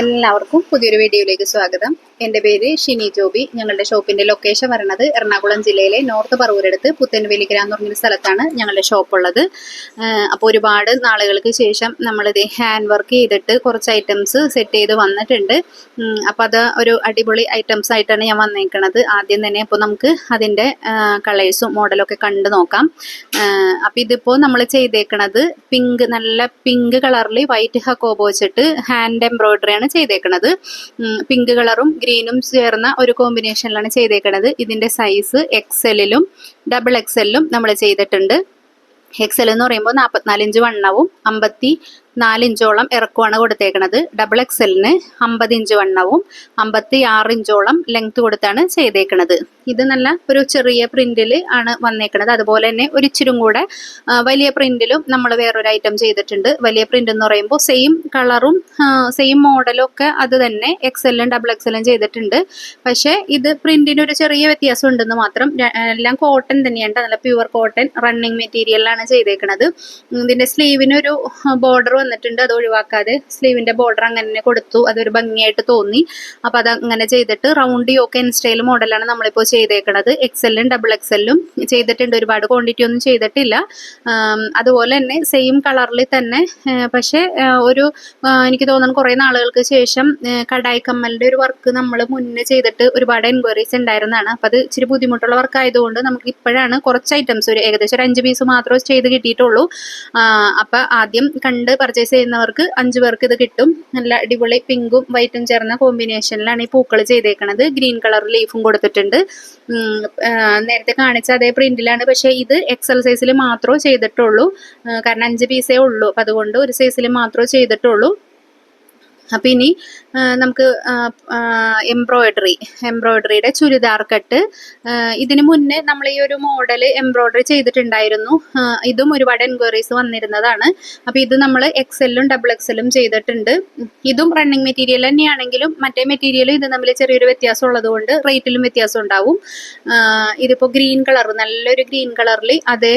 എല്ലാവർക്കും പുതിയൊരു വീഡിയോയിലേക്ക് സ്വാഗതം. എൻ്റെ പേര് ഷിനി ജോബി. ഞങ്ങളുടെ ഷോപ്പിൻ്റെ ലൊക്കേഷൻ വരുന്നത് എറണാകുളം ജില്ലയിലെ നോർത്ത് പറവൂരടുത്ത് പുത്തൻവേലിക്കര എന്ന് പറഞ്ഞൊരു സ്ഥലത്താണ് ഞങ്ങളുടെ ഷോപ്പ് ഉള്ളത്. അപ്പോൾ ഒരുപാട് നാളുകൾക്ക് ശേഷം നമ്മളിത് ഹാൻഡ് വർക്ക് ചെയ്തിട്ട് കുറച്ച് ഐറ്റംസ് സെറ്റ് ചെയ്ത് വന്നിട്ടുണ്ട്. അപ്പോൾ അത് ഒരു അടിപൊളി ഐറ്റംസ് ആയിട്ടാണ് ഞാൻ വന്നേക്കുന്നത്. ആദ്യം തന്നെ അപ്പോൾ നമുക്ക് അതിൻ്റെ കളേഴ്സും മോഡലൊക്കെ കണ്ടു നോക്കാം. അപ്പോൾ ഇതിപ്പോൾ നമ്മൾ ചെയ്തേക്കണത് നല്ല പിങ്ക് കളറിൽ വൈറ്റ് ഹക്കോബോ വെച്ചിട്ട് ഹാൻഡ് എംബ്രോയിഡറി ആണ് ചെയ്തേക്കണത്. പിങ്ക് കളറും ഗ്രീനും ചേർന്ന ഒരു കോമ്പിനേഷനിലാണ് ചെയ്തേക്കണത്. ഇതിൻ്റെ സൈസ് എക്സലിലും ഡബിൾ എക്സലിലും നമ്മൾ ചെയ്തിട്ടുണ്ട്. എക്സൽ എന്ന് പറയുമ്പോൾ 44 ഇഞ്ച് വണ്ണവും 54 ഇഞ്ചോളം ഇറക്കമാണ് കൊടുത്തേക്കണത്. ഡബിൾ എക്സലിന് 50 ഇഞ്ച് വണ്ണവും 56 ഇഞ്ചോളം ലെങ്ത് കൊടുത്താണ് ചെയ്തേക്കണത്. ഇത് നല്ല ഒരു ചെറിയ പ്രിന്റിൽ ആണ് വന്നേക്കണത്. അതുപോലെ തന്നെ ഒരു ഇച്ചിരും കൂടെ വലിയ പ്രിന്റിലും നമ്മൾ വേറൊരു ഐറ്റം ചെയ്തിട്ടുണ്ട്. വലിയ പ്രിന്റ് എന്ന് പറയുമ്പോൾ സെയിം കളറും സെയിം മോഡലും ഒക്കെ അത് തന്നെ എക്സലും ഡബിൾ എക്സലും ചെയ്തിട്ടുണ്ട്. പക്ഷേ ഇത് പ്രിന്റിന് ഒരു ചെറിയ വ്യത്യാസം ഉണ്ടെന്ന് മാത്രം. എല്ലാം കോട്ടൺ തന്നെയാണ്, നല്ല പ്യുവർ കോട്ടൺ റണ്ണിങ് മെറ്റീരിയലാണ് ചെയ്തേക്കണത്. ഇതിന്റെ സ്ലീവിനൊരു ബോർഡർ വന്നിട്ടുണ്ട്. അത് ഒഴിവാക്കാതെ സ്ലീവിന്റെ ബോർഡർ അങ്ങനെ കൊടുത്തു. അതൊരു ഭംഗിയായിട്ട് തോന്നി. അപ്പൊ അത് അങ്ങനെ ചെയ്തിട്ട് റൗണ്ട് യോക്ക് എൻ സ്റ്റൈൽ മോഡലാണ് നമ്മളിപ്പോൾ ചെയ്തേക്കണത്. എക്സലും ഡബിൾ എക്സലും ചെയ്തിട്ടുണ്ട്. ഒരുപാട് ക്വാണ്ടിറ്റി ഒന്നും ചെയ്തിട്ടില്ല. അതുപോലെ തന്നെ സെയിം കളറിൽ തന്നെ, പക്ഷെ ഒരു എനിക്ക് തോന്നുന്നു കുറെ നാളുകൾക്ക് ശേഷം കടായി കമ്മലിന്റെ ഒരു വർക്ക് നമ്മൾ മുന്നേ ചെയ്തിട്ട് ഒരുപാട് എൻക്വയറീസ് ഉണ്ടായിരുന്നതാണ്. അപ്പൊ അത് ഇച്ചിരി ബുദ്ധിമുട്ടുള്ള വർക്ക് ആയതുകൊണ്ട് നമുക്ക് ഇപ്പോഴാണ് കുറച്ച് ഐറ്റംസ് ഏകദേശം ഒരു 5 പീസ് മാത്രമേ ചെയ്ത് കിട്ടിയിട്ടുള്ളൂ. അപ്പൊ ആദ്യം കണ്ട് പർച്ചേസ് ചെയ്യുന്നവർക്ക് 5 പേർക്ക് ഇത് കിട്ടും. നല്ല അടിപൊളി പിങ്കും വൈറ്റും ചേർന്ന കോമ്പിനേഷനിലാണ് ഈ പൂക്കൾ ചെയ്തേക്കണത്. ഗ്രീൻ കളർ ലീഫും കൊടുത്തിട്ടുണ്ട്. നേരത്തെ കാണിച്ച അതേ പ്രിന്റിലാണ്. പക്ഷെ ഇത് എക്സൽ സൈസിൽ മാത്രമേ ചെയ്തിട്ടുള്ളൂ. കാരണം 5 പീസേ ഉള്ളൂ. അപ്പൊ അതുകൊണ്ട് ഒരു സൈസിൽ മാത്രമേ ചെയ്തിട്ടുള്ളൂ. അപ്പം ഇനി നമുക്ക് എംബ്രോയിഡറിയുടെ ചുരിദാർ കട്ട്. ഇതിന് മുന്നേ നമ്മൾ ഈ ഒരു മോഡൽ എംബ്രോയിഡറി ചെയ്തിട്ടുണ്ടായിരുന്നു. ഇതും ഒരുപാട് എൻക്വയറീസ് വന്നിരുന്നതാണ്. അപ്പം ഇത് നമ്മൾ എക്സലും ഡബിൾ എക്സലും ചെയ്തിട്ടുണ്ട്. ഇതും റണ്ണിങ് മെറ്റീരിയൽ തന്നെയാണെങ്കിലും മറ്റേ മെറ്റീരിയൽ ഇത് തമ്മിൽ ചെറിയൊരു വ്യത്യാസം ഉള്ളത് കൊണ്ട് റേറ്റിലും വ്യത്യാസം ഉണ്ടാവും. ഇതിപ്പോൾ ഗ്രീൻ കളർ, നല്ലൊരു ഗ്രീൻ കളറിൽ അതേ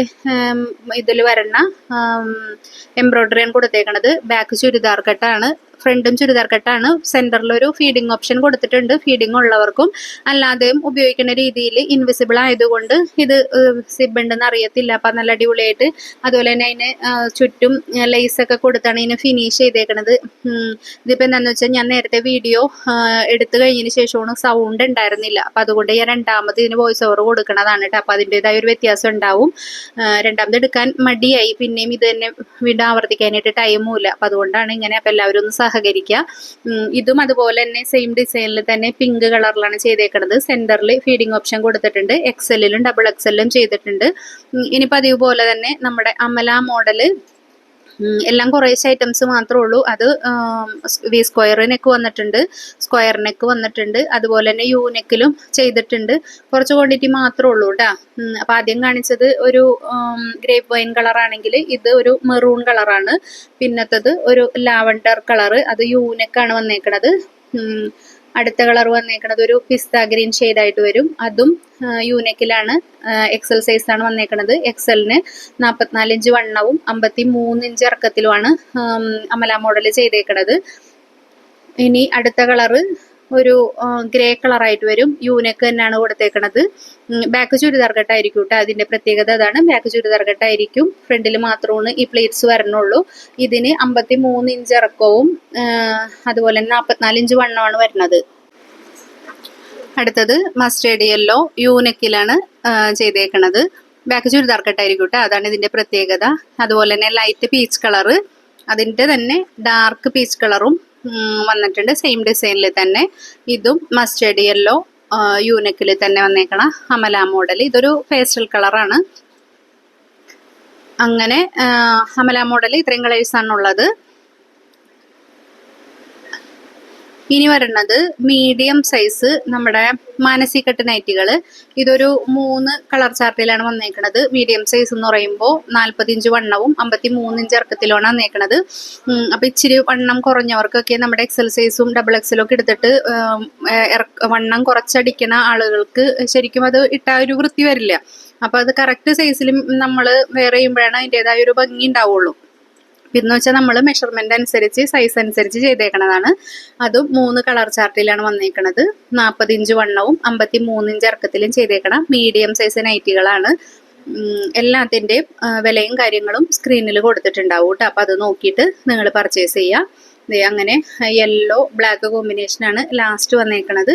ഇതിൽ വരണ എംബ്രോയിഡറിയാണ് കൊടുത്തേക്കണത്. ബാക്ക് ചുരിദാർ കട്ടാണ്, ഫ്രണ്ടും ചുരിദാർ കട്ടാണ്. സെന്ററിലൊരു ഫീഡിങ് ഓപ്ഷൻ കൊടുത്തിട്ടുണ്ട്. ഫീഡിങ് ഉള്ളവർക്കും അല്ലാതെയും ഉപയോഗിക്കുന്ന രീതിയിൽ ഇൻവിസിബിൾ ആയതുകൊണ്ട് ഇത് സിബ് ഉണ്ടെന്ന് അറിയത്തില്ല. അപ്പം നല്ല അടിപൊളിയായിട്ട്, അതുപോലെ തന്നെ അതിന് ചുറ്റും ലേസൊക്കെ കൊടുത്താണ് ഇതിന് ഫിനിഷ് ചെയ്തേക്കണത്. ഇതിപ്പോൾ എന്താണെന്ന് വെച്ചാൽ ഞാൻ നേരത്തെ വീഡിയോ എടുത്തു കഴിഞ്ഞതിന് ശേഷമാണ് സൗണ്ട് ഉണ്ടായിരുന്നില്ല. അപ്പം അതുകൊണ്ട് ഞാൻ രണ്ടാമത് ഇതിന് വോയിസ് ഓവർ കൊടുക്കണതാണ് കേട്ടോ. അപ്പം അതിൻ്റെതായ ഒരു വ്യത്യാസം ഉണ്ടാവും. രണ്ടാമത് എടുക്കാൻ മടിയായി, പിന്നെയും ഇത് തന്നെ വീണ്ടും ആവർത്തിക്കാനായിട്ട് ടൈമും ഇല്ല. അപ്പം അതുകൊണ്ടാണ് ഇങ്ങനെ. അപ്പം എല്ലാവരും ഒന്ന് സഹകരിക്കുക. ഇതും അതുപോലെ തന്നെ സെയിം ഡിസൈനിൽ തന്നെ പിങ്ക് കളറിലാണ് ചെയ്തേക്കുന്നത്. സെന്ററിൽ ഫീഡിങ് ഓപ്ഷൻ കൊടുത്തിട്ടുണ്ട്. എക്സലിലും ഡബിൾ എക്സലിലും ചെയ്തിട്ടുണ്ട്. ഇനി പതിവ് പോലെ തന്നെ നമ്മുടെ അമല മോഡല് എല്ലാം കുറേശ്ശെ ഐറ്റംസ് മാത്രമേ ഉള്ളൂ. അത് വി സ്ക്വയർ നെക്ക് വന്നിട്ടുണ്ട്, സ്ക്വയർ നെക്ക് വന്നിട്ടുണ്ട്, അതുപോലെ തന്നെ യു നെക്കിലും ചെയ്തിട്ടുണ്ട്. കുറച്ച് ക്വാണ്ടിറ്റി മാത്രമേ ഉള്ളൂ കേട്ടോ. അപ്പം ആദ്യം കാണിച്ചത് ഒരു ഗ്രേപ്പ് വൈൻ കളർ ആണെങ്കിൽ ഇത് ഒരു മെറൂൺ കളറാണ്. പിന്നത്തത് ഒരു ലാവൻഡർ കളറ്, അത് യു നെക്കാണ് വന്നേക്കണത്. അടുത്ത കളർ വന്നേക്കണത് ഒരു പിസ്ത ഗ്രീൻ ഷെയ്ഡായിട്ട് വരും. അതും യൂനെക്കിലാണ്. എക്സൽ സൈസ് ആണ് വന്നേക്കണത്. എക്സലിന് 44 ഇഞ്ച് വണ്ണവും 53 ഇഞ്ച് ഇറക്കത്തിലുമാണ് അമല മോഡൽ ചെയ്തേക്കണത്. ഇനി അടുത്ത കളറ് ഒരു ഗ്രേ കളറായിട്ട് വരും. യൂനെക്ക് തന്നെയാണ് കൊടുത്തേക്കണത്. ബാക്ക് ചുരിദാർ കട്ടായിരിക്കും കേട്ടോ. അതിൻ്റെ പ്രത്യേകത അതാണ്. ബാക്ക് ചുരിദാർ കട്ടായിരിക്കും. ഫ്രണ്ടിൽ മാത്രമാണ് ഈ പ്ലേറ്റ്സ് വരണുള്ളൂ. ഇതിന് 53 ഇഞ്ച് ഇറക്കവും അതുപോലെ തന്നെ 44 ഇഞ്ച് വണ്ണമാണ് വരുന്നത്. അടുത്തത് മസ്റ്റേർഡ് യെല്ലോ യൂനെക്കിലാണ് ചെയ്തേക്കണത്. ബാക്ക് ചുരിദാർ കട്ടായിരിക്കും കേട്ടോ. അതാണ് ഇതിൻ്റെ പ്രത്യേകത. അതുപോലെ തന്നെ ലൈറ്റ് പീച്ച് കളറ്, അതിൻ്റെ തന്നെ ഡാർക്ക് പീച്ച് കളറും വന്നിട്ടുണ്ട്. സെയിം ഡിസൈനിൽ തന്നെ. ഇതും മസ്റ്റേർഡ് യെല്ലോ യൂനെക്കിൽ തന്നെ വന്നേക്കണ അമല മോഡൽ. ഇതൊരു പേസ്റ്റൽ കളറാണ്. അങ്ങനെ അമല മോഡൽ ഇത്രയും കളേഴ്സാണുള്ളത്. ഇനി വരുന്നത് മീഡിയം സൈസ് നമ്മുടെ മാനസികട്ട് നൈറ്റികൾ. ഇതൊരു 3 കളർ ചാർട്ടിലാണ് വന്നേക്കണത്. മീഡിയം സൈസ് എന്ന് പറയുമ്പോൾ 40 ഇഞ്ച് വണ്ണവും 53 ഇഞ്ച് ഇറക്കത്തിലാണ് വന്നേക്കണത്. അപ്പം ഇച്ചിരി വണ്ണം കുറഞ്ഞവർക്കൊക്കെ നമ്മുടെ എക്സൽ സൈസും ഡബിൾ എക്സലും ഒക്കെ എടുത്തിട്ട് വണ്ണം കുറച്ചടിക്കണ ആളുകൾക്ക് ശരിക്കും അത് ഇട്ടാ ഒരു വൃത്തി വരില്ല. അപ്പം അത് കറക്റ്റ് സൈസിലും നമ്മൾ വെയർ ചെയ്യുമ്പോഴാണ് അതിൻ്റെതായ ഒരു ഭംഗി ഉണ്ടാവുള്ളൂ. എന്ന് വെച്ചാൽ നമ്മൾ മെഷർമെന്റ് അനുസരിച്ച് സൈസ് അനുസരിച്ച് ചെയ്തേക്കണതാണ്. അതും 3 കളർ ചാർട്ടിലാണ് വന്നേക്കണത്. 40 ഇഞ്ച് വണ്ണവും 53 ഇഞ്ച് ഇറക്കത്തിലും ചെയ്തേക്കണം മീഡിയം സൈസ് നൈറ്റികളാണ്. എല്ലാത്തിൻ്റെയും വിലയും കാര്യങ്ങളും സ്ക്രീനിൽ കൊടുത്തിട്ടുണ്ടാവും കേട്ടോ. അപ്പോൾ അത് നോക്കിയിട്ട് നിങ്ങൾ പർച്ചേസ് ചെയ്യുക. അങ്ങനെ യെല്ലോ ബ്ലാക്ക് കോമ്പിനേഷനാണ് ലാസ്റ്റ് വന്നേക്കണത്.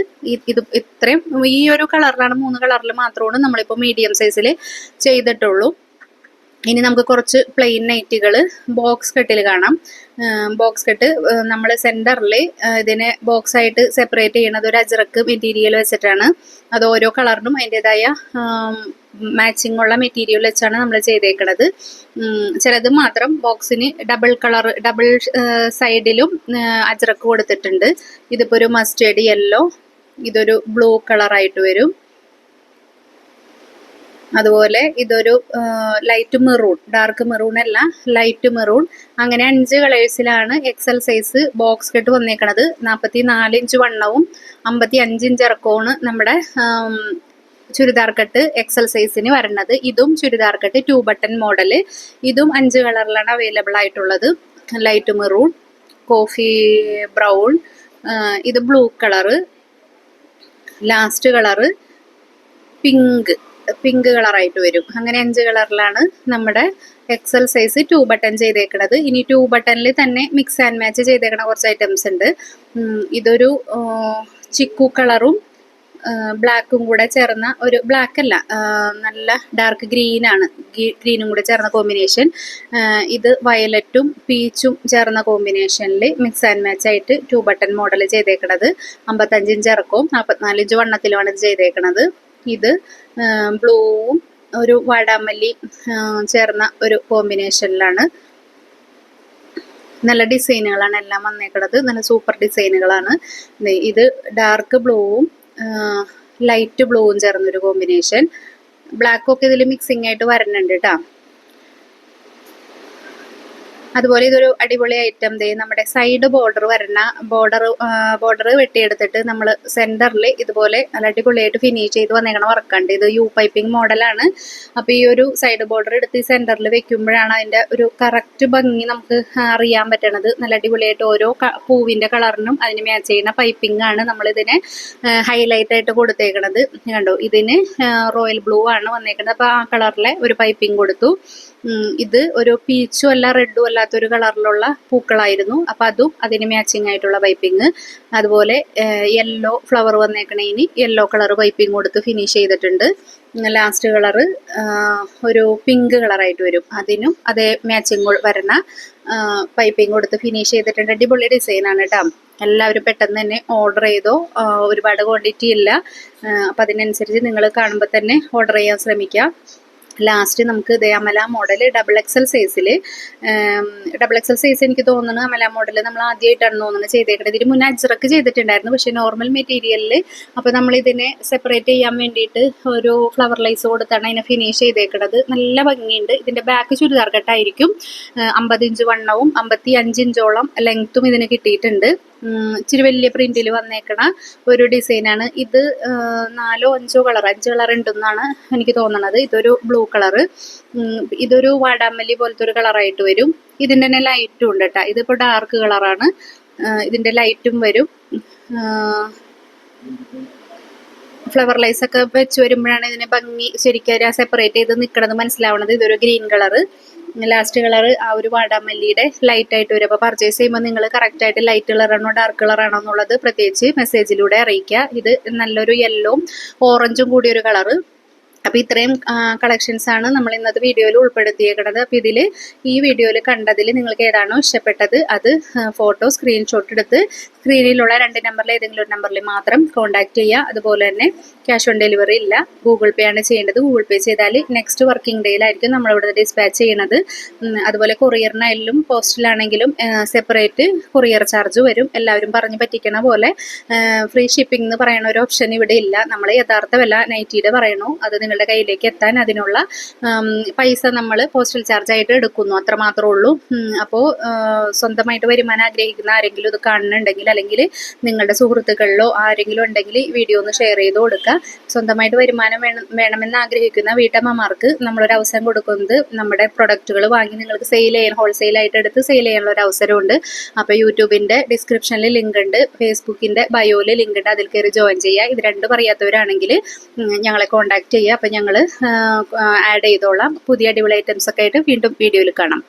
ഇത് ഇത്രയും ഈ ഒരു കളറിലാണ്, 3 കളറിൽ മാത്രമാണ് നമ്മളിപ്പോൾ മീഡിയം സൈസിൽ ചെയ്തിട്ടുള്ളൂ. ഇനി നമുക്ക് കുറച്ച് പ്ലെയിൻ നൈറ്റികൾ ബോക്സ് കട്ടിൽ കാണാം. ബോക്സ് കട്ട് നമ്മൾ സെൻറ്ററിൽ ഇതിനെ ബോക്സ് ആയിട്ട് സെപ്പറേറ്റ് ചെയ്യണത് ഒരു അജ്രക്ക് മെറ്റീരിയൽ വെച്ചിട്ടാണ്. അത് ഓരോ കളറിനും അതിൻ്റെതായ മാച്ചിങ് ഉള്ള മെറ്റീരിയൽ വെച്ചാണ് നമ്മൾ ചെയ്തേക്കണത്. ചിലത് മാത്രം ബോക്സിന് ഡബിൾ സൈഡിലും അജ്രക്ക് കൊടുത്തിട്ടുണ്ട്. ഇതിപ്പോൾ ഒരു മസ്റ്റേർഡ് യെല്ലോ, ഇതൊരു ബ്ലൂ കളറായിട്ട് വരും. അതുപോലെ ഇതൊരു ലൈറ്റ് മെറൂൺ, ഡാർക്ക് മെറൂൺ അല്ല, ലൈറ്റ് മെറൂൺ. അങ്ങനെ 5 കളേഴ്സിലാണ് എക്സൽ സൈസ് ബോക്സ് കട്ട് വന്നേക്കണത്. 44 ഇഞ്ച് വണ്ണവും 55 ഇഞ്ച് ഇറക്കവുമാണ് നമ്മുടെ ചുരിദാർ കട്ട് എക്സൽ സൈസിന് വരുന്നത്. ഇതും ചുരിദാർ കട്ട് 2 ബട്ടൺ മോഡല്. ഇതും 5 കളറിലാണ് അവൈലബിൾ ആയിട്ടുള്ളത്. ലൈറ്റ് മെറൂൺ, കോഫി ബ്രൗൺ, ഇത് blue colour, last colour pink കളറായിട്ട് വരും. അങ്ങനെ 5 കളറിലാണ് നമ്മുടെ എക്സൽ സൈസ് 2 ബട്ടൺ ചെയ്തേക്കണത്. ഇനി 2 ബട്ടണിൽ തന്നെ മിക്സ് ആൻഡ് മാച്ച് ചെയ്തേക്കണ കുറച്ച് ഐറ്റംസ് ഉണ്ട്. ഇതൊരു ചിക്കു കളറും ബ്ലാക്കും കൂടെ ചേർന്ന ഒരു, ബ്ലാക്ക് അല്ല, നല്ല ഡാർക്ക് ഗ്രീനാണ്, ഗ്രീനും കൂടെ ചേർന്ന കോമ്പിനേഷൻ. ഇത് വയലറ്റും പീച്ചും ചേർന്ന കോമ്പിനേഷനിൽ മിക്സ് ആൻഡ് മാച്ച് ആയിട്ട് 2 ബട്ടൺ മോഡൽ ചെയ്തേക്കണത്. 55 ഇഞ്ച് ഇറക്കവും 44 ഇഞ്ച് വണ്ണത്തിലുമാണ് ഇത് ചെയ്തേക്കണത്. ഇത് ബ്ലൂവും ഒരു വാടാമല്ലി ചേർന്ന ഒരു കോമ്പിനേഷനിലാണ്. നല്ല ഡിസൈനുകളാണ് എല്ലാം വന്നേക്കണത്, നല്ല സൂപ്പർ ഡിസൈനുകളാണ്. ഇത് ഡാർക്ക് ബ്ലൂവും ലൈറ്റ് ബ്ലൂവും ചേർന്നൊരു കോമ്പിനേഷൻ. ബ്ലാക്കൊക്കെ ഇതിൽ മിക്സിംഗ് ആയിട്ട് വരുന്നുണ്ട് കേട്ടോ. അതുപോലെ ഇതൊരു അടിപൊളി ഐറ്റം നമ്മുടെ സൈഡ് ബോർഡർ വരുന്ന ബോർഡർ വെട്ടിയെടുത്തിട്ട് നമ്മൾ സെന്ററിൽ ഇതുപോലെ നല്ല അടിപൊളിയായിട്ട് ഫിനിഷ് ചെയ്ത് വന്നേക്കണ വർക്കുണ്ട്. ഇത് യു പൈപ്പിംഗ് മോഡലാണ്. അപ്പോൾ ഈ ഒരു സൈഡ് ബോർഡർ എടുത്ത് സെന്ററിൽ വെക്കുമ്പോഴാണ് അതിൻ്റെ ഒരു കറക്റ്റ് ഭംഗി നമുക്ക് അറിയാൻ പറ്റണത്. നല്ല അടിപൊളിയായിട്ട് ഓരോ പൂവിൻ്റെ കളറിനും അതിന് മാച്ച് ചെയ്യുന്ന പൈപ്പിംഗ് ആണ് നമ്മളിതിനെ ഹൈലൈറ്റ് ആയിട്ട് കൊടുത്തേക്കണത്. കണ്ടോ, ഇതിന് റോയൽ ബ്ലൂ ആണ് വന്നേക്കുന്നത്. അപ്പോൾ ആ കളറിലെ ഒരു പൈപ്പിംഗ് കൊടുത്തു. ഇത് ഒരു പീച്ചും അല്ല റെഡും അല്ലാത്തൊരു കളറിലുള്ള പൂക്കളായിരുന്നു. അപ്പം അതും അതിന് മാച്ചിങ് ആയിട്ടുള്ള പൈപ്പിംഗ്. അതുപോലെ യെല്ലോ ഫ്ലവർ വന്നേക്കണേന് യെല്ലോ കളർ പൈപ്പിംഗ് കൊടുത്ത് ഫിനിഷ് ചെയ്തിട്ടുണ്ട്. ലാസ്റ്റ് കളറ് ഒരു പിങ്ക് കളറായിട്ട് വരും, അതിനും അതേ മാച്ചിങ് വരുന്ന പൈപ്പിംഗ് കൊടുത്ത് ഫിനിഷ് ചെയ്തിട്ടുണ്ട്. അടിപൊളി ഡിസൈനാണ് കേട്ടോ. എല്ലാവരും പെട്ടെന്ന് തന്നെ ഓർഡർ ചെയ്തോ, ഒരുപാട് ക്വാണ്ടിറ്റി ഇല്ല. അപ്പം അതിനനുസരിച്ച് നിങ്ങൾ കാണുമ്പോൾ തന്നെ ഓർഡർ ചെയ്യാൻ ശ്രമിക്കുക. ലാസ്റ്റ് നമുക്ക് ഇതേ അമല മോഡൽ ഡബിൾ എക്സൽ സൈസിൽ എനിക്ക് തോന്നുന്നു അമല മോഡൽ നമ്മൾ ആദ്യമായിട്ടാണ് തോന്നുന്നത് ചെയ്തേക്കുന്നത്. ഇതിന് മുന്നേ അജ്രക്ക് ചെയ്തിട്ടുണ്ടായിരുന്നു, പക്ഷേ നോർമൽ മെറ്റീരിയലിൽ. അപ്പോൾ നമ്മളിതിനെ സെപ്പറേറ്റ് ചെയ്യാൻ വേണ്ടിയിട്ട് ഒരു ഫ്ലവർ ലൈസ് കൊടുത്താണ് അതിനെ ഫിനിഷ് ചെയ്തേക്കുന്നത്. നല്ല ഭംഗിയുണ്ട്. ഇതിൻ്റെ ബാക്ക് ചുരിദാർ കട്ടായിരിക്കും. 50 ഇഞ്ച് വണ്ണവും 55 ഇഞ്ചോളം ലെങ്ത്തും ഇതിന് കിട്ടിയിട്ടുണ്ട്. ഇച്ചിരി വലിയ പ്രിന്റിൽ വന്നേക്കണ ഒരു ഡിസൈനാണ് ഇത്. 4-5 കളർ, 5 കളർ ഉണ്ടെന്നാണ് എനിക്ക് തോന്നണത്. ഇതൊരു ബ്ലൂ കളറ്, ഇതൊരു വാടാമല്ലി പോലത്തെ ഒരു കളറായിട്ട് വരും. ഇതിൻ്റെ തന്നെ ലൈറ്റും ഉണ്ട് കേട്ടോ. ഇതിപ്പോൾ ഡാർക്ക് കളറാണ്, ഇതിൻ്റെ ലൈറ്റും വരും. ഫ്ലവർ ലൈസ് ഒക്കെ വെച്ച് വരുമ്പോഴാണ് ഇതിനെ ഭംഗി ശരിക്കും സെപ്പറേറ്റ് ചെയ്ത് നിൽക്കണത് മനസ്സിലാവണത്. ഇതൊരു ഗ്രീൻ കളറ്, ലാസ്റ്റ് കളർ ആ ഒരു വാടാമല്ലിയുടെ ലൈറ്റ് ആയിട്ട് വരും. അപ്പോൾ പർച്ചേസ് ചെയ്യുമ്പോൾ നിങ്ങൾ കറക്റ്റായിട്ട് ലൈറ്റ് കളറാണോ ഡാർക്ക് കളറാണോ എന്നുള്ളത് പ്രത്യേകിച്ച് മെസ്സേജിലൂടെ അറിയിക്കുക. ഇത് നല്ലൊരു യെല്ലോവും ഓറഞ്ചും കൂടിയ ഒരു കളറ്. അപ്പോൾ ഇത്രയും കളക്ഷൻസ് ആണ് നമ്മൾ ഇന്നത്തെ വീഡിയോയിൽ ഉൾപ്പെടുത്തിയേക്കുന്നത്. അപ്പോൾ ഈ വീഡിയോയിൽ കണ്ടതിൽ നിങ്ങൾക്ക് ഏതാണോ ഇഷ്ടപ്പെട്ടത് അത് ഫോട്ടോ സ്ക്രീൻഷോട്ട് എടുത്ത് സ്ക്രീനിലുള്ള 2 നമ്പറിൽ ഏതെങ്കിലും ഒരു നമ്പറിൽ മാത്രം കോൺടാക്ട് ചെയ്യുക. അതുപോലെ തന്നെ ക്യാഷ് ഓൺ ഡെലിവറി ഇല്ല, ഗൂഗിൾ പേ ആണ് ചെയ്യേണ്ടത്. ഗൂഗിൾ പേ ചെയ്താൽ നെക്സ്റ്റ് വർക്കിംഗ് ഡേയിലായിരിക്കും നമ്മളിവിടെ ഡിസ്പാച്ച് ചെയ്യണത്. അതുപോലെ കൊറിയറിനായാലും പോസ്റ്റിലാണെങ്കിലും സെപ്പറേറ്റ് കൊറിയർ ചാർജ് വരും. എല്ലാവരും പറഞ്ഞ് പറ്റിക്കണ പോലെ ഫ്രീ ഷിപ്പിംഗ് എന്ന് പറയുന്ന ഒരു ഓപ്ഷൻ ഇവിടെ ഇല്ല. നമ്മൾ യഥാർത്ഥ വില നൈറ്റിയുടെ പറയണു, അത് നിങ്ങൾ നിങ്ങളുടെ കയ്യിലേക്ക് എത്താൻ അതിനുള്ള പൈസ നമ്മൾ പോസ്റ്റൽ ചാർജ് ആയിട്ട് എടുക്കുന്നു, അത്രമാത്രമേ ഉള്ളൂ. അപ്പോൾ സ്വന്തമായിട്ട് വരുമാനം ആഗ്രഹിക്കുന്ന ആരെങ്കിലും ഇത് കാണുന്നുണ്ടെങ്കിൽ, അല്ലെങ്കിൽ നിങ്ങളുടെ സുഹൃത്തുക്കളിലോ ആരെങ്കിലും ഉണ്ടെങ്കിൽ വീഡിയോ ഒന്ന് ഷെയർ ചെയ്ത് കൊടുക്കുക. സ്വന്തമായിട്ട് വരുമാനം വേണമെന്ന് ആഗ്രഹിക്കുന്ന വീട്ടമ്മമാർക്ക് നമ്മളൊരു അവസരം കൊടുക്കുന്നത് നമ്മുടെ പ്രൊഡക്റ്റുകൾ വാങ്ങി നിങ്ങൾക്ക് സെയിൽ ചെയ്യാൻ, ഹോൾസെയിലായിട്ട് എടുത്ത് സെയിൽ ചെയ്യാനുള്ള ഒരു അവസരമുണ്ട്. അപ്പോൾ യൂട്യൂബിൻ്റെ ഡിസ്ക്രിപ്ഷനിൽ ലിങ്ക് ഉണ്ട്, ഫേസ്ബുക്കിൻ്റെ ബയോയിൽ ലിങ്ക് ഉണ്ട്, അതിൽ കയറി ജോയിൻ ചെയ്യുക. ഇത് രണ്ടും അറിയാത്തവരാണെങ്കിൽ ഞങ്ങളെ കോൺടാക്ട് ചെയ്യുക. അപ്പോൾ ഞങ്ങൾ ആഡ് ചെയ്തോളാം. പുതിയ അടിപൊളി ഐറ്റംസ് ഒക്കെ ആയിട്ട് വീണ്ടും വീഡിയോയിൽ കാണാം.